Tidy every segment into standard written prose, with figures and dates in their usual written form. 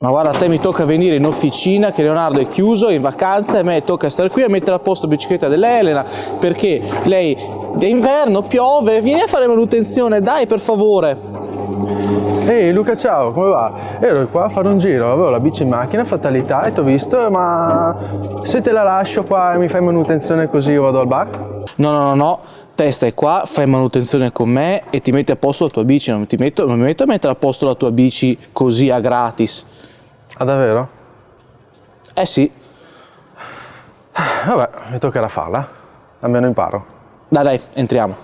Ma guarda, a te mi tocca venire in officina che Leonardo è chiuso, in vacanza, e a me tocca stare qui a mettere a posto la bicicletta dell'Elena perché lei è inverno, piove, vieni a fare manutenzione, dai, per favore. Ehi Luca, ciao, come va? Ero qua a fare un giro, avevo la bici in macchina, fatalità, e ti ho visto, ma se te la lascio qua e mi fai manutenzione così io vado al bar? No, te stai qua, fai manutenzione con me e ti metti a posto la tua bici, non mi metto a mettere a posto la tua bici così a gratis. Ah, davvero? Eh sì. Vabbè, mi toccherà farla, almeno imparo. Dai, entriamo.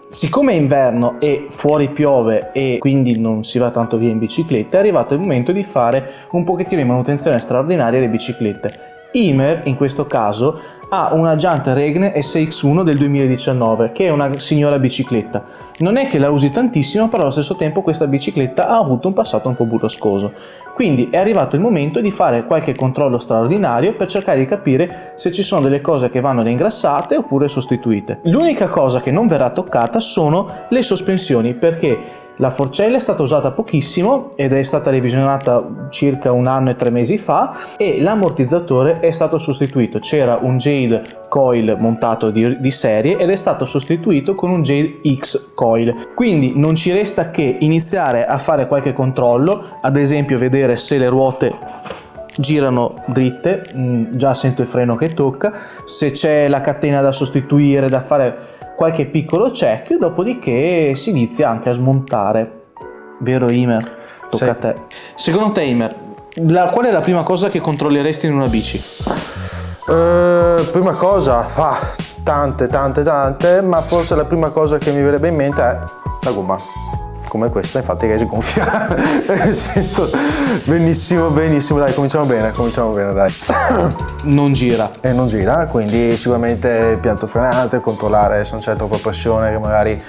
Siccome è inverno e fuori piove e quindi non si va tanto via in bicicletta, è arrivato il momento di fare un pochettino di manutenzione straordinaria alle biciclette. Imer, in questo caso, ha una Giant Regne SX1 del 2019, che è una signora bicicletta. Non è che la usi tantissimo, però allo stesso tempo questa bicicletta ha avuto un passato un po' burrascoso. Quindi è arrivato il momento di fare qualche controllo straordinario per cercare di capire se ci sono delle cose che vanno ringrassate oppure sostituite. L'unica cosa che non verrà toccata sono le sospensioni, perché la forcella è stata usata pochissimo ed è stata revisionata circa 1 anno e 3 mesi fa, e l'ammortizzatore è stato sostituito. C'era un Jade Coil montato di serie ed è stato sostituito con un Jade X Coil. Quindi non ci resta che iniziare a fare qualche controllo, ad esempio vedere se le ruote girano dritte, già sento il freno che tocca, se c'è la catena da sostituire, da fare qualche piccolo check, dopodiché si inizia anche a smontare. Vero Imer? Tocca a te. Secondo te Imer, qual è la prima cosa che controlleresti in una bici? Prima cosa, tante, ma forse la prima cosa che mi verrebbe in mente è la gomma. Come questa, infatti, che si gonfia. Sento benissimo, dai, cominciamo bene, dai. Non gira. Non gira, quindi sicuramente pianto frenante, controllare se non c'è troppa pressione, che magari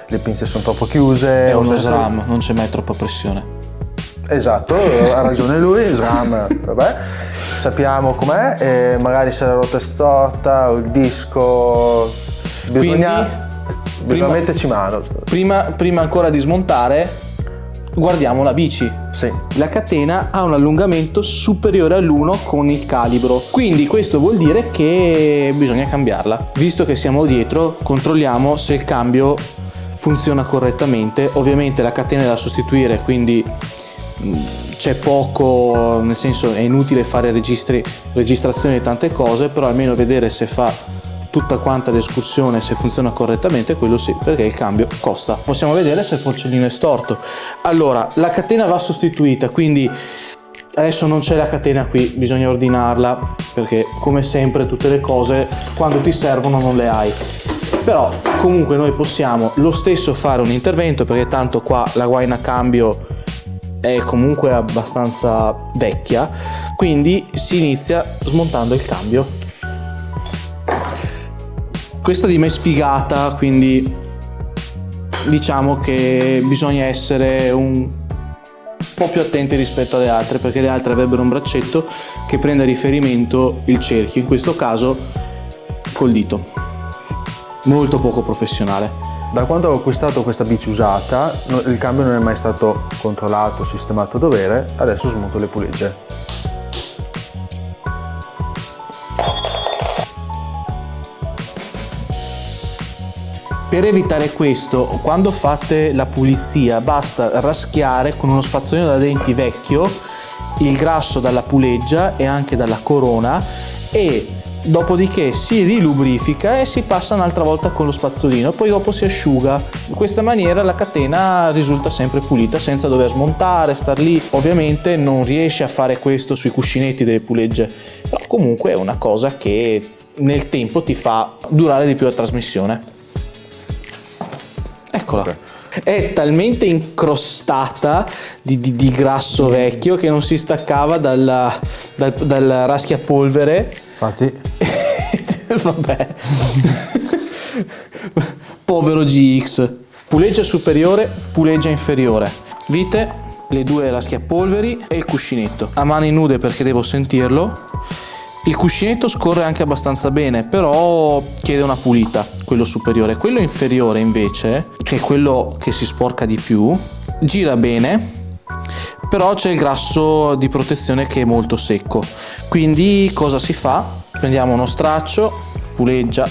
le pinze sono troppo chiuse. È uno SRAM, non c'è mai troppa pressione. Esatto, ha ragione lui, SRAM, vabbè. Sappiamo com'è, e magari se la ruota è storta o il disco, bisogna metterci mano. Prima ancora di smontare, guardiamo la bici. Sì. La catena ha un allungamento superiore all'1 con il calibro, quindi questo vuol dire che bisogna cambiarla. Visto che siamo dietro, controlliamo se il cambio funziona correttamente. Ovviamente la catena è da sostituire, quindi c'è poco, nel senso è inutile fare registrazioni di tante cose, però almeno vedere se fa tutta quanta l'escursione, se funziona correttamente, quello sì, perché il cambio costa. Possiamo vedere se il forcellino è storto. Allora, la catena va sostituita, quindi adesso non c'è la catena qui, bisogna ordinarla, perché come sempre tutte le cose quando ti servono non le hai. Però comunque noi possiamo lo stesso fare un intervento, perché tanto qua la guaina cambio è comunque abbastanza vecchia, quindi si inizia smontando il cambio. Questa di me è sfigata, quindi diciamo che bisogna essere un po' più attenti rispetto alle altre, perché le altre avrebbero un braccetto che prende a riferimento il cerchio, in questo caso col dito. Molto poco professionale. Da quando ho acquistato questa bici usata, il cambio non è mai stato controllato, sistemato a dovere, adesso smonto le pulegge. Per evitare questo, quando fate la pulizia, basta raschiare con uno spazzolino da denti vecchio il grasso dalla puleggia e anche dalla corona, e dopodiché si rilubrifica e si passa un'altra volta con lo spazzolino, poi dopo si asciuga. In questa maniera la catena risulta sempre pulita senza dover smontare, star lì. Ovviamente non riesce a fare questo sui cuscinetti delle pulegge, però comunque è una cosa che nel tempo ti fa durare di più la trasmissione. Eccola. Okay. È talmente incrostata di grasso vecchio che non si staccava dal raschiapolvere. Infatti. Vabbè. Povero GX. Puleggia superiore, puleggia inferiore. Vite, le due raschiapolveri e il cuscinetto. A mani nude perché devo sentirlo. Il cuscinetto scorre anche abbastanza bene, però chiede una pulita, quello superiore. Quello inferiore invece, che è quello che si sporca di più, gira bene, però c'è il grasso di protezione che è molto secco. Quindi cosa si fa? Prendiamo uno straccio, puleggia,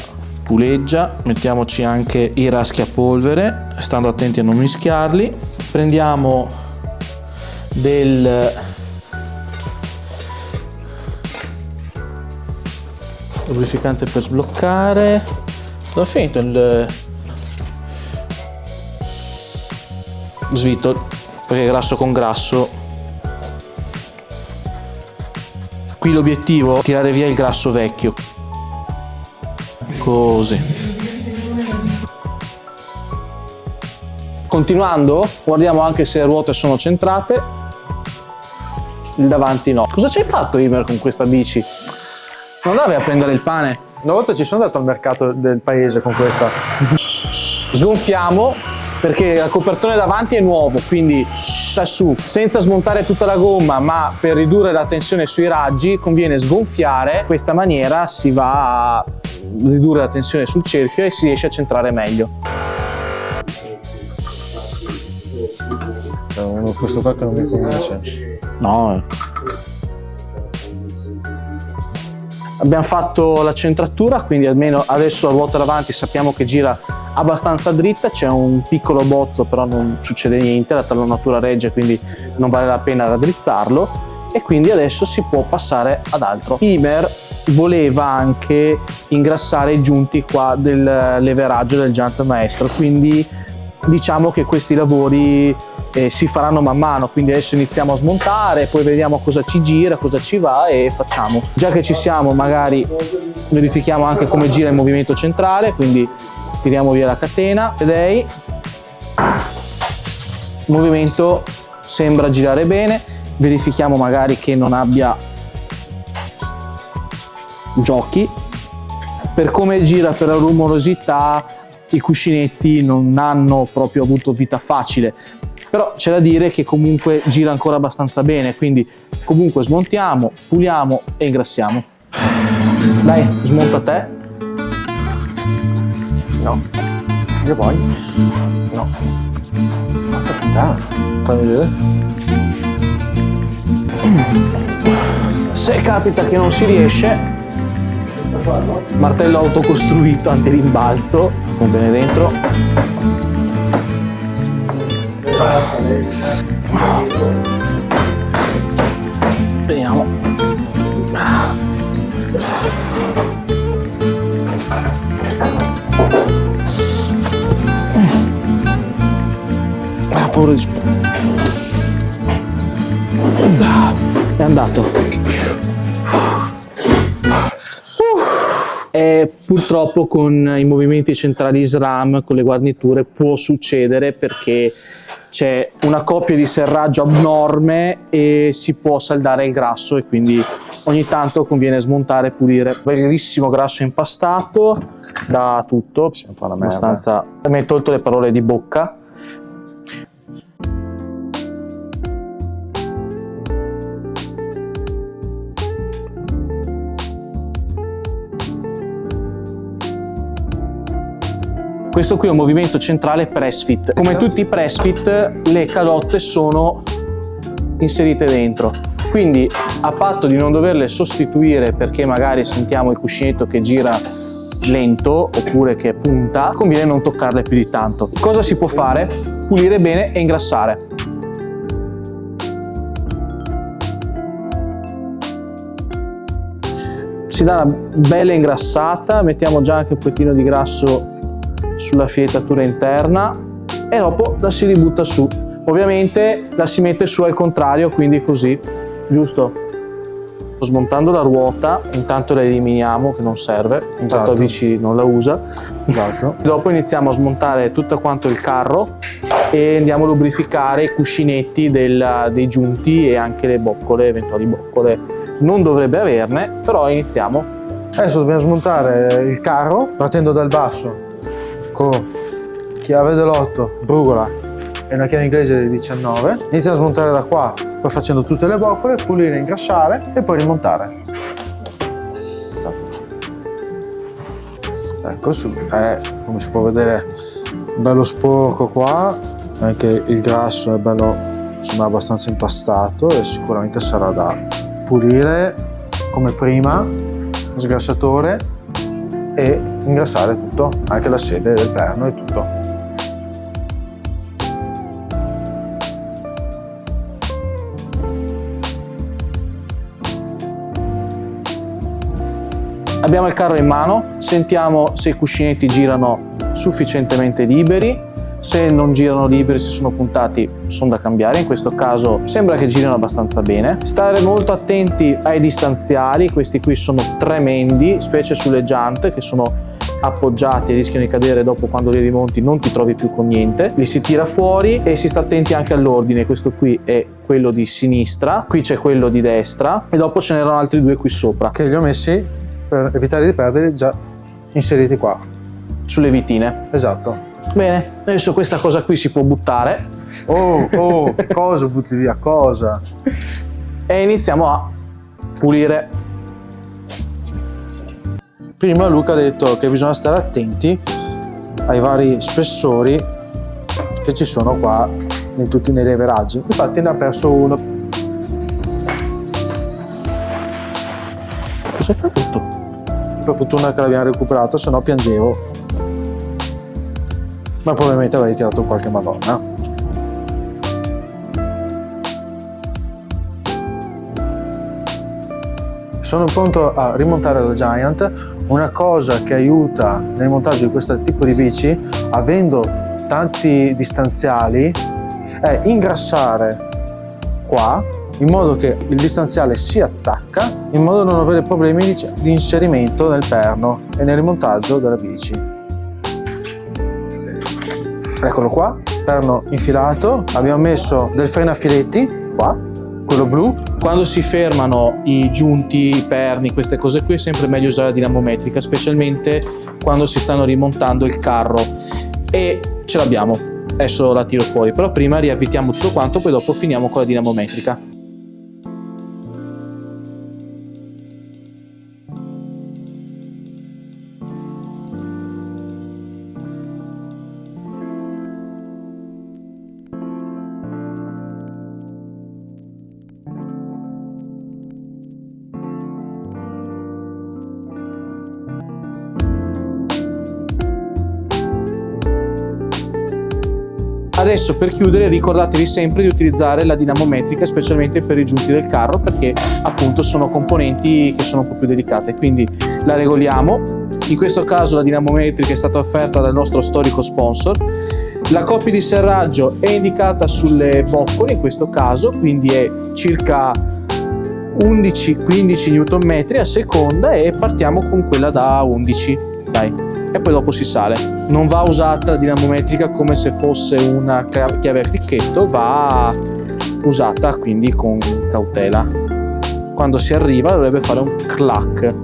mettiamoci anche i raschiapolvere, stando attenti a non mischiarli. Prendiamo del lubrificante per sbloccare. Ho finito il svitol, perché grasso con grasso. Qui l'obiettivo è tirare via il grasso vecchio, così. Continuando, guardiamo anche se le ruote sono centrate. Il davanti no. Cosa ci hai fatto, Imer, con questa bici? Non andavi a prendere il pane? Una volta ci sono andato al mercato del paese con questa. Sgonfiamo, perché il copertone davanti è nuovo, quindi sta su, senza smontare tutta la gomma, ma per ridurre la tensione sui raggi conviene sgonfiare. In questa maniera si va a ridurre la tensione sul cerchio e si riesce a centrare meglio. Questo qua che non mi convince. No. Abbiamo fatto la centratura, quindi almeno adesso la ruota davanti sappiamo che gira abbastanza dritta. C'è un piccolo bozzo, però non succede niente, la tallonatura regge, quindi non vale la pena raddrizzarlo, e quindi adesso si può passare ad altro. Imer voleva anche ingrassare i giunti qua del leveraggio del Giant Maestro, quindi diciamo che questi lavori si faranno man mano, quindi adesso iniziamo a smontare, poi vediamo cosa ci gira, cosa ci va e facciamo. Già che ci siamo, magari verifichiamo anche come gira il movimento centrale, quindi tiriamo via la catena. Vedete, il movimento sembra girare bene, verifichiamo magari che non abbia giochi. Per come gira, per la rumorosità, i cuscinetti non hanno proprio avuto vita facile, però c'è da dire che comunque gira ancora abbastanza bene, quindi comunque smontiamo, puliamo e ingrassiamo. Dai, smonta te. No. Io voglio. No. Aspetta, fammi vedere. Se capita che non si riesce, martello autocostruito antirimbalzo, con bene dentro. Vediamo. Paura di è andato. E purtroppo con i movimenti centrali SRAM, con le guarniture, può succedere perché c'è una coppia di serraggio abnorme e si può saldare il grasso, e quindi ogni tanto conviene smontare e pulire. Bellissimo grasso impastato da tutto, abbastanza. Mi hai tolto le parole di bocca. Questo qui è un movimento centrale press fit. Come tutti i press fit, le calotte sono inserite dentro, quindi a patto di non doverle sostituire perché magari sentiamo il cuscinetto che gira lento oppure che punta, conviene non toccarle più di tanto. Cosa si può fare? Pulire bene e ingrassare. Si dà una bella ingrassata, mettiamo già anche un pochino di grasso sulla filettatura interna e dopo la si ributta su. Ovviamente la si mette su al contrario, quindi così, giusto? Smontando la ruota, intanto la eliminiamo che non serve, intanto Esatto. la bici non la usa. Esatto. Dopo iniziamo a smontare tutto quanto il carro e andiamo a lubrificare i cuscinetti dei giunti e anche le boccole, eventuali boccole. Non dovrebbe averne, però iniziamo. Adesso dobbiamo smontare il carro partendo dal basso con chiave dell'8, brugola e una chiave inglese del 19. Iniziamo a smontare da qua, poi facendo tutte le boccole, pulire, ingrassare e poi rimontare. Ecco, come si può vedere, bello sporco qua, anche il grasso è bello, insomma, abbastanza impastato e sicuramente sarà da pulire come prima, sgrassatore, e ingrassare tutto, anche la sede del perno e tutto. Abbiamo il carro in mano, sentiamo se i cuscinetti girano sufficientemente liberi. Se non girano liberi, se sono puntati, sono da cambiare. In questo caso sembra che girino abbastanza bene. Stare molto attenti ai distanziali, questi qui sono tremendi, specie sulle giante che sono appoggiati e rischiano di cadere. Dopo, quando li rimonti, non ti trovi più con niente. Li si tira fuori e si sta attenti anche all'ordine. Questo qui è quello di sinistra, qui c'è quello di destra e dopo ce n'erano altri due qui sopra Che li ho messi per evitare di perderli, già inseriti qua. sulle vitine. Esatto. Bene, adesso questa cosa qui si può buttare. Oh, cosa butti via? Cosa? E iniziamo a pulire. Prima Luca ha detto che bisogna stare attenti ai vari spessori che ci sono qua tutti nei leveraggi. Infatti ne ha perso uno. Cos'è caduto? Per fortuna che l'abbiamo recuperato, se no piangevo. Ma probabilmente avrei tirato qualche madonna. Sono pronto a rimontare la Giant. Una cosa che aiuta nel montaggio di questo tipo di bici, avendo tanti distanziali, è ingrassare qua in modo che il distanziale si attacca, in modo da non avere problemi di inserimento nel perno e nel rimontaggio della bici. Eccolo qua, perno infilato. Abbiamo messo del freno a filetti qua, quello blu. Quando si fermano i giunti, i perni, queste cose qui, è sempre meglio usare la dinamometrica, specialmente quando si stanno rimontando il carro. E ce l'abbiamo, adesso la tiro fuori, però prima riavvitiamo tutto quanto, poi dopo finiamo con la dinamometrica. Adesso, per chiudere, ricordatevi sempre di utilizzare la dinamometrica, specialmente per i giunti del carro, perché appunto sono componenti che sono un po' più delicate, quindi la regoliamo. In questo caso la dinamometrica è stata offerta dal nostro storico sponsor. La coppia di serraggio è indicata sulle boccole in questo caso, quindi è circa 11-15 Nm a seconda, e partiamo con quella da 11, dai. E poi dopo si sale. Non va usata la dinamometrica come se fosse una chiave a cricchetto, va usata quindi con cautela. Quando si arriva dovrebbe fare un clac.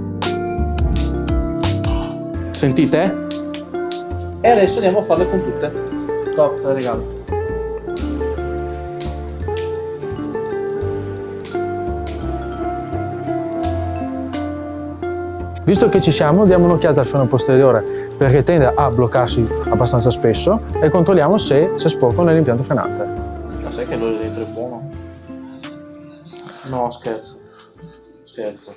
Sentite? E adesso andiamo a farle con tutte. Top, te le regalo. Visto che ci siamo, diamo un'occhiata al freno posteriore perché tende a bloccarsi abbastanza spesso, e controlliamo se c'è sporco nell'impianto frenante. Ma sai che l'olio dentro è buono? No, scherzo. Scherzo.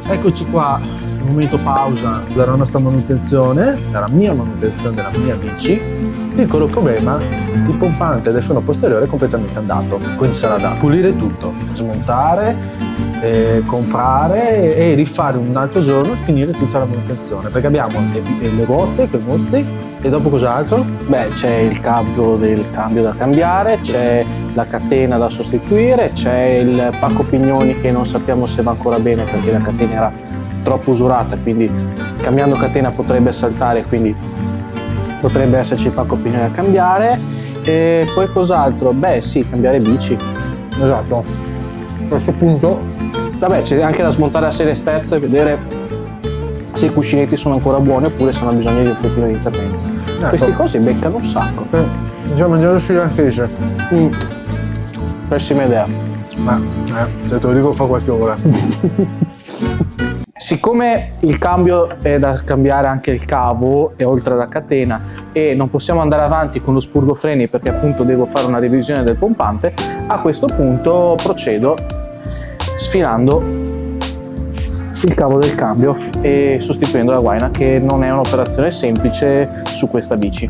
Eccoci qua, momento pausa della nostra manutenzione, della mia manutenzione della mia bici. Piccolo problema, il pompante del freno posteriore è completamente andato, quindi sarà da pulire tutto, smontare, comprare e rifare un altro giorno e finire tutta la manutenzione, perché abbiamo le ruote, quei mozzi, e dopo cos'altro? Beh, c'è il cambio del cambio da cambiare, c'è la catena da sostituire, c'è il pacco pignoni che non sappiamo se va ancora bene perché la catena era troppo usurata, quindi cambiando catena potrebbe saltare, quindi potrebbe esserci il pacco pignoni da cambiare. E poi cos'altro? Beh sì, cambiare bici. Esatto. A questo punto, Vabbè, c'è anche da smontare la serie sterzo e vedere se i cuscinetti sono ancora buoni oppure se hanno bisogno di un pochino di intervento. Ecco. Queste cose beccano un sacco. bisogna mangiare sugli anchese. Pessima idea. Ma te lo dico fa qualche ora. Siccome il cambio è da cambiare anche il cavo e oltre alla catena e non possiamo andare avanti con lo spurgofreni perché appunto devo fare una revisione del pompante, a questo punto procedo sfilando il cavo del cambio e sostituendo la guaina, che non è un'operazione semplice su questa bici.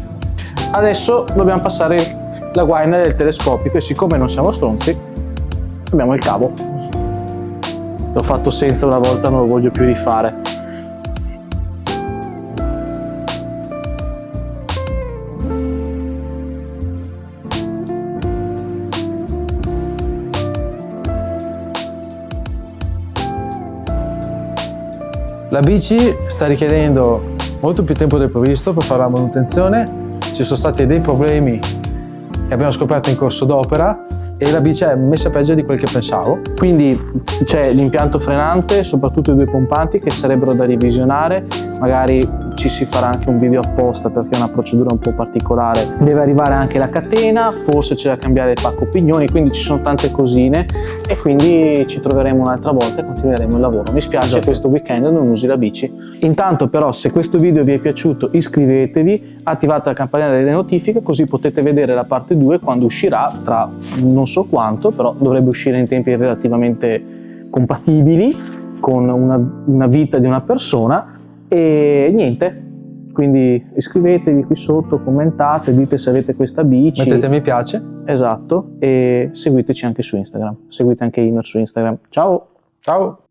Adesso dobbiamo passare la guaina del telescopico e siccome non siamo stronzi abbiamo il cavo. L'ho fatto senza una volta, non lo voglio più rifare. La bici sta richiedendo molto più tempo del previsto per fare la manutenzione, ci sono stati dei problemi che abbiamo scoperto in corso d'opera e la bici è messa peggio di quel che pensavo. Quindi c'è l'impianto frenante, soprattutto i due pompanti che sarebbero da revisionare, magari ci si farà anche un video apposta perché è una procedura un po' particolare. Deve arrivare anche la catena, forse c'è da cambiare il pacco pignoni, quindi ci sono tante cosine e quindi ci troveremo un'altra volta e continueremo il lavoro. Mi spiace questo weekend non usi la bici. Intanto però se questo video vi è piaciuto iscrivetevi, attivate la campanella delle notifiche così potete vedere la parte 2 quando uscirà, tra non so quanto, però dovrebbe uscire in tempi relativamente compatibili con una vita di una persona. E niente, quindi iscrivetevi qui sotto, commentate, dite se avete questa bici, mettete mi piace, esatto, e seguiteci anche su Instagram, seguite anche Imer su Instagram. Ciao! Ciao!